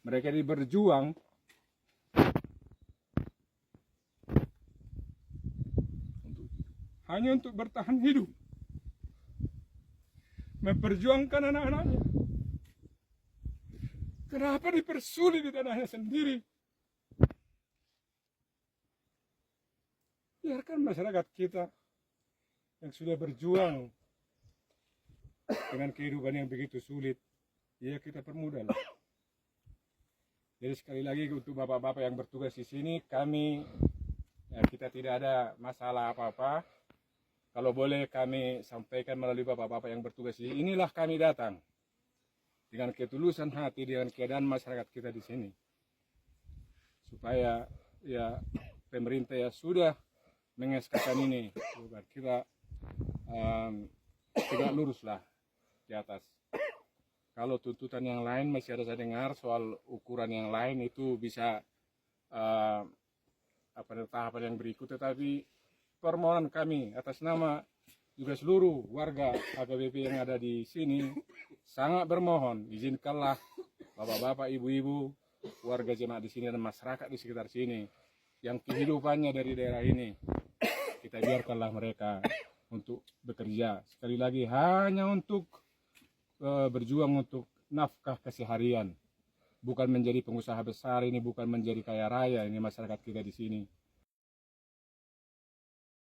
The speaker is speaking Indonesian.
Mereka ini berjuang hanya untuk bertahan hidup, memperjuangkan anak-anaknya. Kenapa dipersulit di tanahnya sendiri? Biarkan masyarakat kita yang sudah berjuang dengan kehidupan yang begitu sulit, ya kita permudahlah. Jadi sekali lagi untuk bapak-bapak yang bertugas di sini, kita tidak ada masalah apa-apa. Kalau boleh kami sampaikan melalui bapak-bapak yang bertugas di sini, inilah kami datang dengan ketulusan hati, dengan keadaan masyarakat kita di sini, supaya ya pemerintah ya sudah mengeskakan ini, kita tegak luruslah di atas. Kalau tuntutan yang lain masih ada saya dengar soal ukuran yang lain itu bisa tahapan yang berikut, tetapi permohonan kami atas nama juga seluruh warga HKBP yang ada di sini sangat bermohon, izinkanlah bapak-bapak, ibu-ibu, warga jemaat di sini dan masyarakat di sekitar sini yang kehidupannya dari daerah ini, kita biarkanlah mereka untuk bekerja. Sekali lagi hanya untuk berjuang untuk nafkah keseharian, bukan menjadi pengusaha besar ini, bukan menjadi kaya raya ini masyarakat kita di sini.